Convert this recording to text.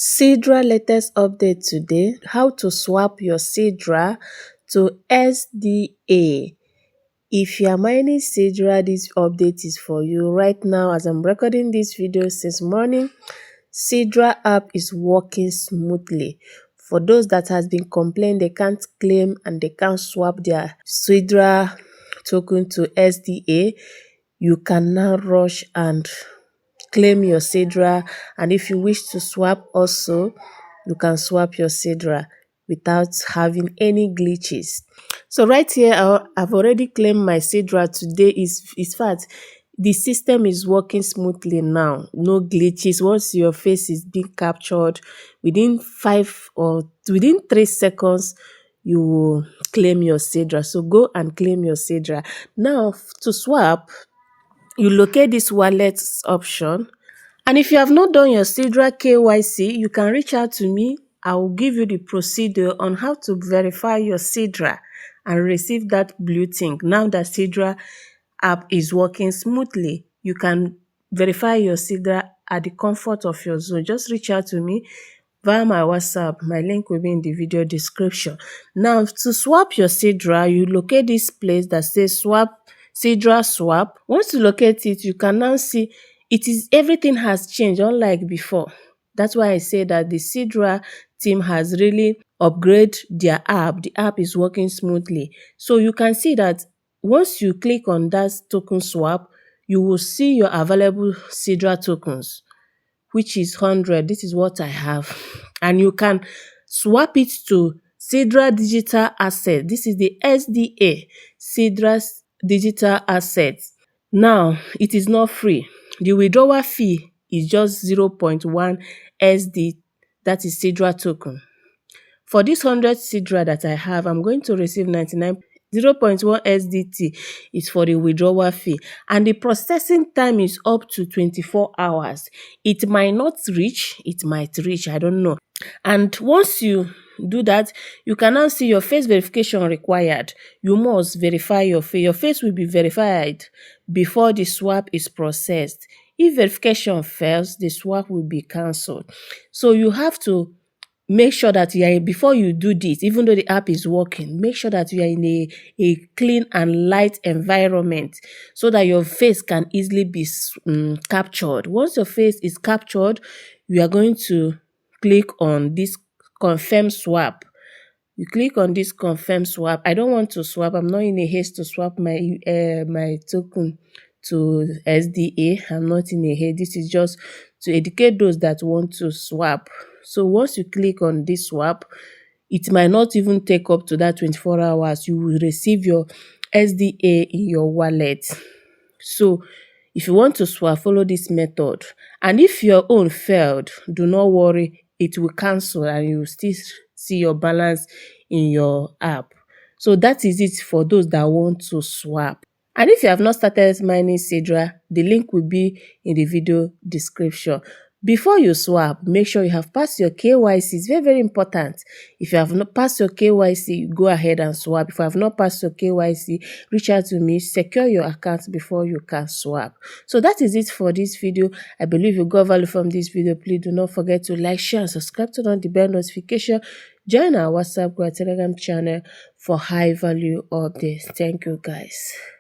Sidra latest update today, how to swap your Sidra to SDA. If you are mining Sidra, this update is for you. Right now, as I'm recording this video since morning, Sidra app is working smoothly. For those that has been complaining they can't claim and they can't swap their Sidra token to SDA, you can now rush and claim your Sidra, and if you wish to swap also, you can swap your Sidra without having any glitches. So right here, I've already claimed my Sidra today. Is fact, the system is working smoothly now. No glitches. Once your face is being captured, within 3 seconds, you will claim your Sidra. So go and claim your Sidra. Now to swap, you locate this wallet option, and if you have not done your Sidra KYC, you can reach out to me. I will give you the procedure on how to verify your Sidra and receive that blue thing. Now that Sidra app is working smoothly, you can verify your Sidra at the comfort of your zone. Just reach out to me via my WhatsApp. My link will be in the video description. Now, to swap your Sidra, you locate this place that says swap, Sidra swap. Once you locate it, you can now see everything has changed, unlike before. That's why I say that the Sidra team has really upgraded their app. The app is working smoothly. So you can see that once you click on that token swap, you will see your available Sidra tokens, which is 100. This is what I have. And you can swap it to Sidra Digital Asset. This is the SDA, Sidra Digital Assets. Now, it is not free. The withdrawal fee is just 0.1 SD, that is Sidra token. For this 100 Sidra that I have, I'm going to receive 0.1 SDT is for the withdrawal fee, and the processing time is up to 24 hours. It might not reach, it might reach, I don't know. And once you do that, you can now see your face verification required. You must verify your face. Your face will be verified before the swap is processed. If verification fails, the swap will be cancelled. So you have to make sure that before you do this, even though the app is working, make sure that you are in a clean and light environment so that your face can easily be captured. Once your face is captured, you are going to click on this confirm swap. You click on this confirm swap. I don't want to swap. I'm not in a haste to swap my my token to SDA. I'm not in a haste. This is just to educate those that want to swap. So once you click on this swap, it might not even take up to that 24 hours. You will receive your SDA in your wallet. So if you want to swap, follow this method. And if your own failed, do not worry. It will cancel and you will still see your balance in your app. So that is it for those that want to swap. And if you have not started mining Sidra, the link will be in the video description. Before you swap, make sure you have passed your KYC. It's very, very important. If you have not passed your KYC, go ahead and swap. If you have not passed your KYC, reach out to me, secure your account before you can swap. So that is it for this video. I believe you got value from this video. Please do not forget to like, share, and subscribe, turn on the bell notification. Join our WhatsApp group, Telegram channel for high value updates. Thank you, guys.